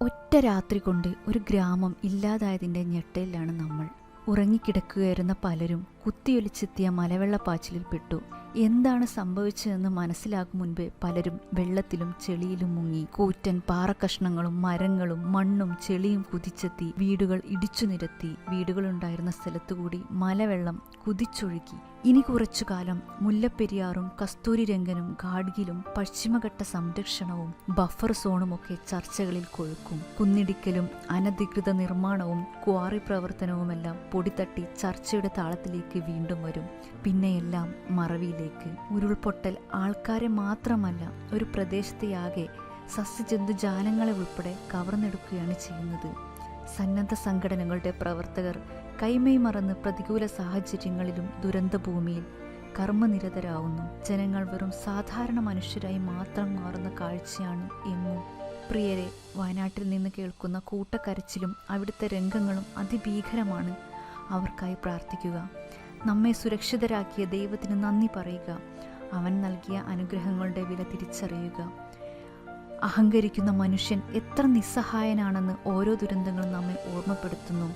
ഒറ്റ രാത്രി കൊണ്ട് ഒരു ഗ്രാമം ഇല്ലാതായതിൻ്റെ ഞെട്ടലിലാണ് നമ്മൾ. ഉറങ്ങിക്കിടക്കുകയായിരുന്ന പലരും കുത്തിയൊലിച്ചെത്തിയ മലവെള്ളപ്പാച്ചിലിൽപ്പെട്ടു. എന്താണ് സംഭവിച്ചതെന്ന് മനസ്സിലാക്കും മുൻപേ പലരും വെള്ളത്തിലും ചെളിയിലും മുങ്ങി. കൂറ്റൻ പാറക്കഷ്ണങ്ങളും മരങ്ങളും മണ്ണും ചെളിയും കുതിച്ചെത്തി വീടുകൾ ഇടിച്ചു നിരത്തി. വീടുകളുണ്ടായിരുന്ന സ്ഥലത്തുകൂടി മലവെള്ളം കുതിച്ചൊഴുകി. ഇനി കുറച്ചു കാലം മുല്ലപ്പെരിയാറും കസ്തൂരിരംഗനും ഗാഡ്ഗിലും പശ്ചിമഘട്ട സംരക്ഷണവും ബഫർ സോണുമൊക്കെ ചർച്ചകളിൽ കൊഴുക്കും. കുന്നിടിക്കലും അനധികൃത നിർമ്മാണവും ക്വാറി പ്രവർത്തനവുമെല്ലാം പൊടിതട്ടി ചർച്ചയുടെ താളത്തിലേക്ക് വീണ്ടും വരും. പിന്നെയെല്ലാം മറവിയിലേക്ക്. ഉരുൾപൊട്ടൽ ആൾക്കാരെ മാത്രമല്ല, ഒരു പ്രദേശത്തെയാകെ സസ്യജന്തുജാലങ്ങളെ ഉൾപ്പെടെ കവർന്നെടുക്കുകയാണ് ചെയ്യുന്നത്. സന്നദ്ധ സംഘടനകളുടെ പ്രവർത്തകർ കൈമൈ മറന്ന് പ്രതികൂല സാഹചര്യങ്ങളിലും ദുരന്തഭൂമിയിൽ കർമ്മനിരതരാവുന്നു. ജനങ്ങൾ വെറും സാധാരണ മനുഷ്യരായി മാത്രം മാറുന്ന കാഴ്ചയാണ് എങ്ങും. പ്രിയരെ, വയനാട്ടിൽ നിന്ന് കേൾക്കുന്ന കൂട്ടക്കരച്ചിലും അവിടുത്തെ രംഗങ്ങളും അതിഭീകരമാണ്. അവർക്കായി പ്രാർത്ഥിക്കുക. നമ്മെ സുരക്ഷിതരാക്കിയ ദൈവത്തിന് നന്ദി പറയുക. അവൻ നൽകിയ അനുഗ്രഹങ്ങളുടെ വില തിരിച്ചറിയുക. അഹങ്കരിക്കുന്ന മനുഷ്യൻ എത്ര നിസ്സഹായനാണെന്ന് ഓരോ ദുരന്തങ്ങളും നമ്മെ ഓർമ്മപ്പെടുത്തുന്നു.